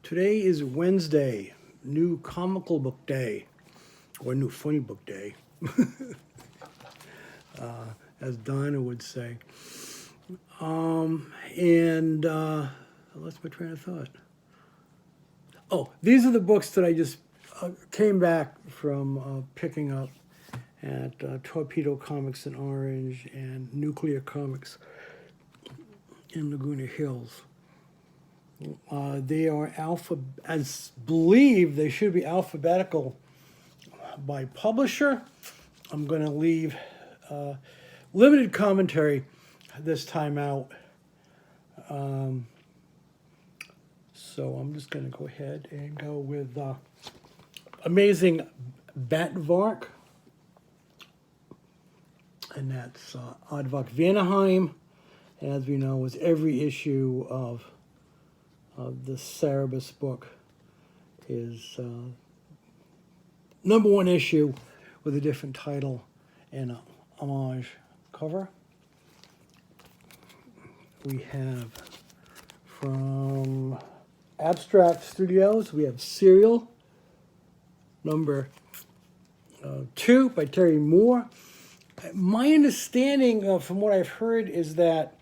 Today is Wednesday, new comical book day, or new funny book day, as Donna would say. I lost my train of thought. Oh, these are the books that I just came back from picking up at Torpedo Comics in Orange and Nuclear Comics in Laguna Hills. They are I believe they should be alphabetical by publisher. I'm going to leave limited commentary this time out. So I'm just going to go ahead and go with Amazing Batvark. And that's Aardvark Vanaheim. As we know, was every issue of the Cerebus book is number one issue with a different title and a homage cover. We have from Abstract Studios, we have Serial, number 2 by Terry Moore. My understanding from what I've heard is that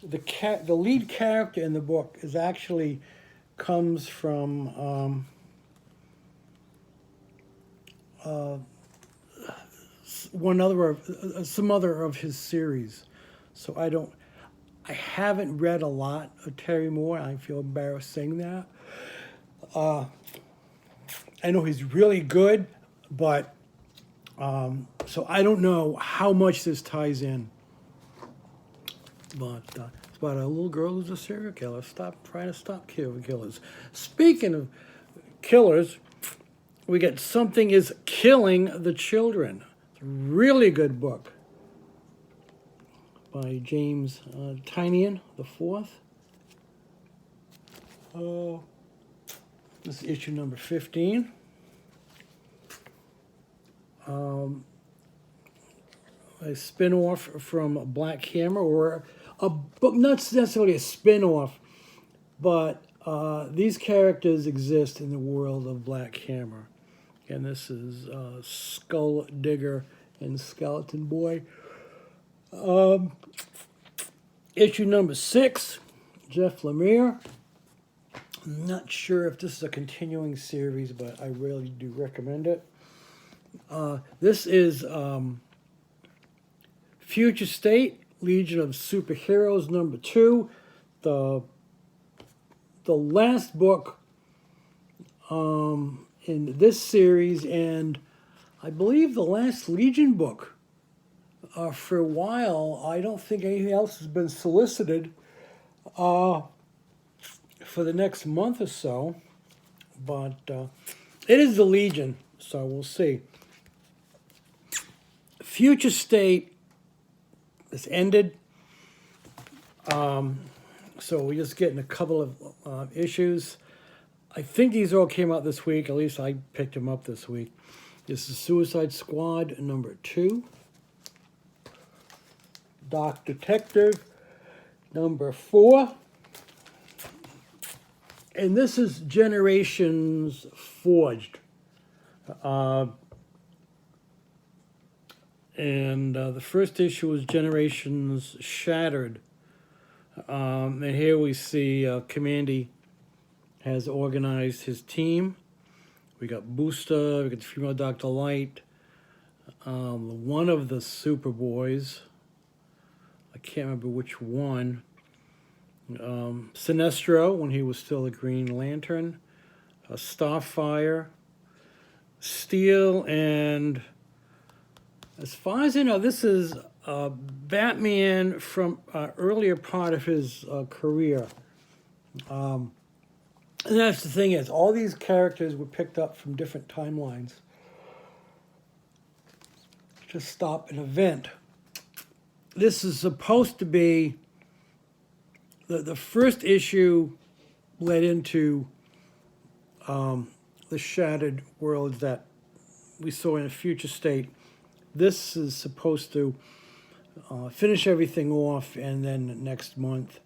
the lead character in the book is actually comes from some other of his series. So I haven't read a lot of Terry Moore. I feel embarrassed saying that. I know he's really good, but so I don't know how much this ties in. But it's about a little girl who's a serial killer. Trying to stop killers. Speaking of killers, we get Something is Killing the Children. It's a really good book by James Tynion IV. This is issue number 15. A spin-off from Black Hammer, or a book, not necessarily a spin-off, but these characters exist in the world of Black Hammer. And this is Skull Digger and Skeleton Boy. Issue number 6, Jeff Lemire. I'm not sure if this is a continuing series, but I really do recommend it. This is Future State, Legion of Superheroes, number 2. The last book in this series, and I believe the last Legion book for a while. I don't think anything else has been solicited for the next month or so, but it is the Legion, so we'll see. Future State has ended, so we're just getting a couple of issues. I think these all came out this week. At least I picked them up this week. This is Suicide Squad number 2. Doc Detective number 4. And this is Generations Forged. And the first issue was Generations Shattered. And here we see Kamandi has organized his team. We got Booster, we got the female Dr. Light, one of the Superboys. I can't remember which one. Sinestro, when he was still a Green Lantern. Starfire. Steel, and as far as I know, this is Batman from earlier part of his career. And that's the thing is, all these characters were picked up from different timelines to stop an event. This is supposed to be the first issue led into the shattered worlds that we saw in a Future State. This is supposed to finish everything off, and then next month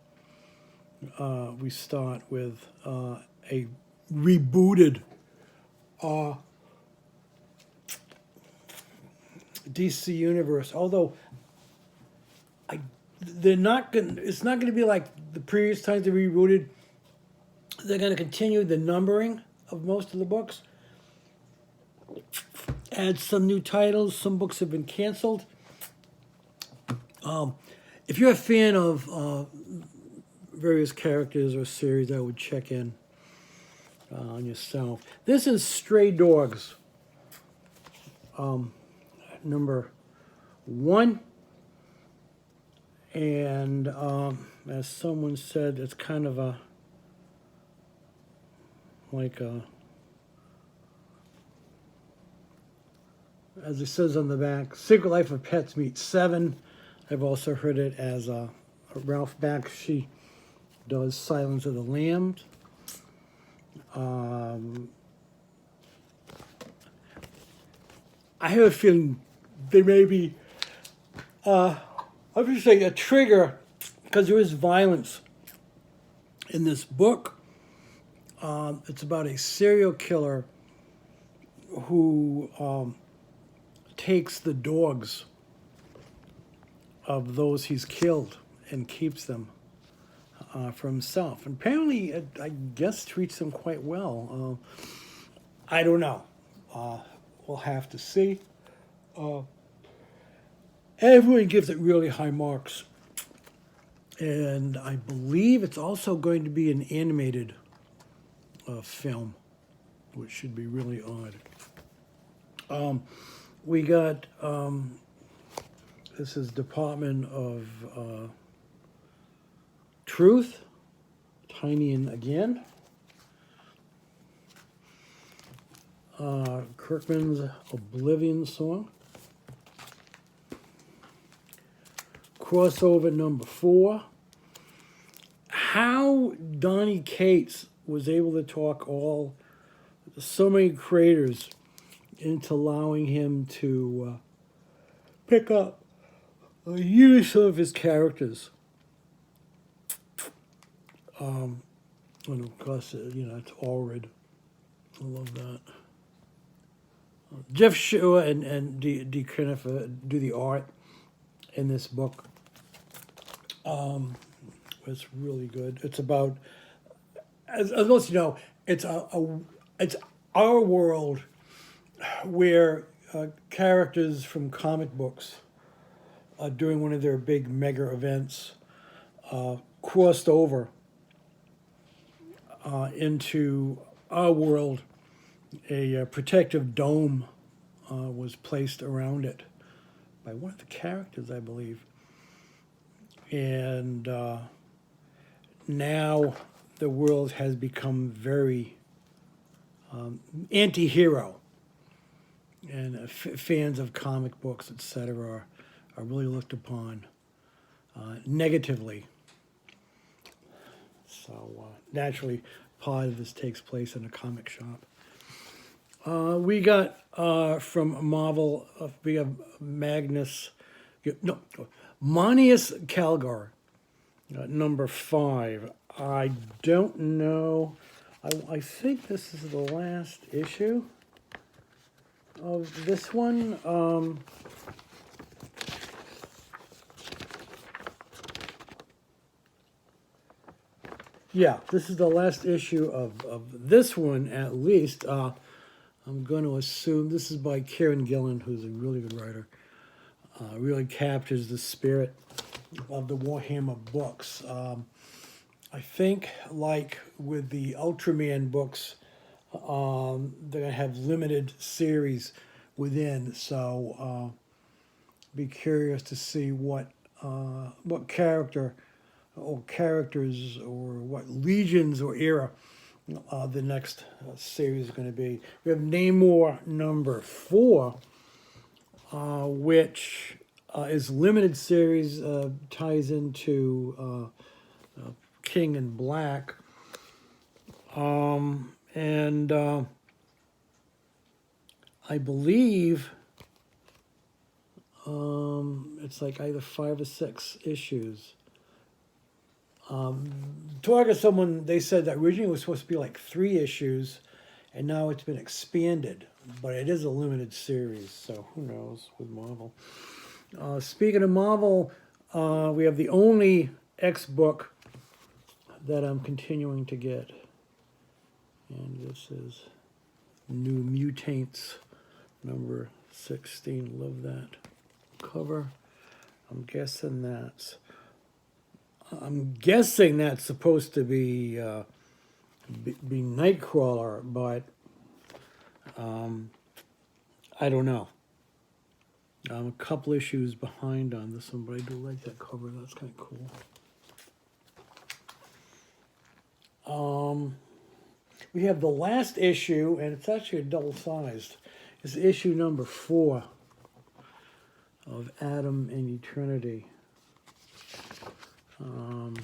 we start with a rebooted DC Universe. Although they're not going. It's not going to be like the previous times they rebooted. They're going to continue the numbering of most of the books. Add some new titles. Some books have been canceled. If you're a fan of various characters or series, I would check in on yourself. This is Stray Dogs, number 1. And as someone said, it's kind of as it says on the back, Secret Life of Pets meets 7. I've also heard it as Ralph Bakshi does Silence of the Lambs. I have a feeling there may be, I'm just saying, a trigger, because there is violence in this book. It's about a serial killer who takes the dogs of those he's killed and keeps them for himself. And apparently, I guess, treats them quite well. I don't know. We'll have to see. Everyone gives it really high marks. And I believe it's also going to be an animated film, which should be really odd. We got, this is Department of Truth, Tynion again. Kirkman's Oblivion Song. Crossover number 4. How Donny Cates was able to talk so many creators into allowing him to pick up use some of his characters. And of course, it's Allred. I love that. Jeff Shaw and D. Krennifer do the art in this book. It's really good. It's about, as most you know, it's it's our world where characters from comic books during one of their big mega events crossed over into our world. A protective dome was placed around it by one of the characters, I believe. And now the world has become very anti-hero. And fans of comic books, etc., are really looked upon negatively. So naturally, part of this takes place in a comic shop. We got from Marvel, we have Manius Calgar, number 5. I don't know. I think this is the last issue of this one. Yeah, this is the last issue of this one, at least. I'm going to assume this is by Kieran Gillen, who's a really good writer. Really captures the spirit of the Warhammer books. I think, like with the Ultraman books, they're going to have limited series within. So be curious to see what character or characters or what legions or era the next series is going to be. We have Namor number 4, which is limited series, ties into King in Black. And I believe it's like either 5 or 6 issues. Talking to someone, they said that originally it was supposed to be like 3 issues, and now it's been expanded. But it is a limited series, so who knows with Marvel. Speaking of Marvel, we have the only X book that I'm continuing to get. And this is New Mutates, number 16. Love that cover. I'm guessing that's supposed to be Nightcrawler, but I don't know. I'm a couple issues behind on this one, but I do like that cover. That's kind of cool. We have the last issue, and it's actually a double-sized. It's issue number 4 of Adam and Eternity. And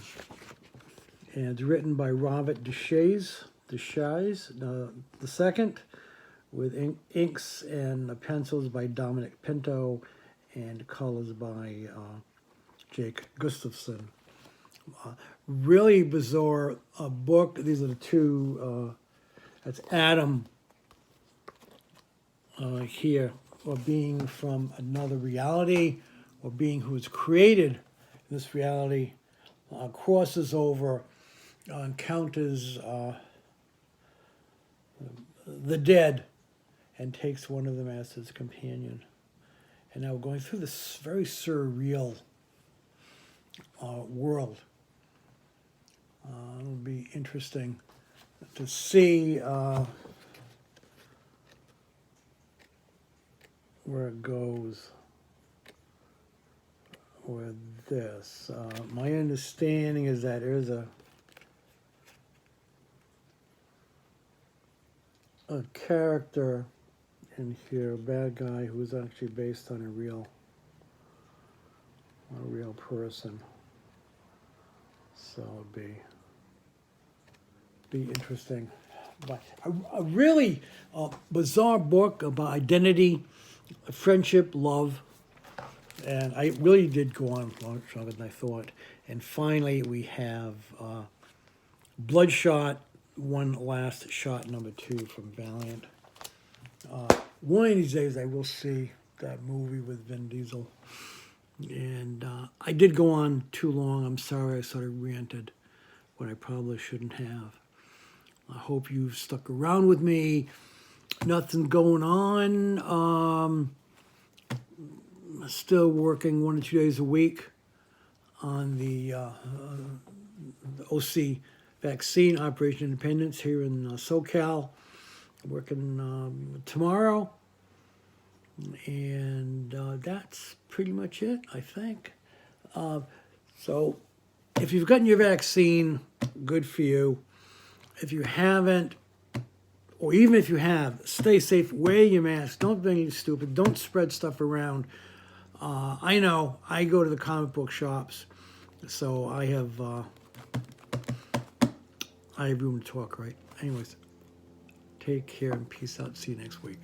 it's written by Robert Deshays the second, with inks and pencils by Dominic Pinto, and colors by Jake Gustafson. Really bizarre book. These are the two. That's Adam here, or being from another reality, or being who is created in this reality, crosses over, encounters the dead, and takes one of them as his companion. And now we're going through this very surreal world. It'll be interesting to see where it goes with this. My understanding is that there's a character in here, a bad guy, who is actually based on a real person. So it'd be interesting. But a really bizarre book about identity, friendship, love, and I really did go on longer than I thought. And finally, we have Bloodshot, One Last Shot, number 2 from Valiant. One of these days, I will see that movie with Vin Diesel. And I did go on too long. I'm sorry I sort of ranted when I probably shouldn't have. I hope you've stuck around with me. Nothing going on. Still working 1 or 2 days a week on the OC vaccine, Operation Independence, here in SoCal. Working tomorrow. And that's pretty much it, I think. So if you've gotten your vaccine, good for you. If you haven't, or even if you have, stay safe, wear your mask, don't do anything stupid, don't spread stuff around. I know, I go to the comic book shops, so I have room to talk, right? Anyways, take care and peace out. See you next week.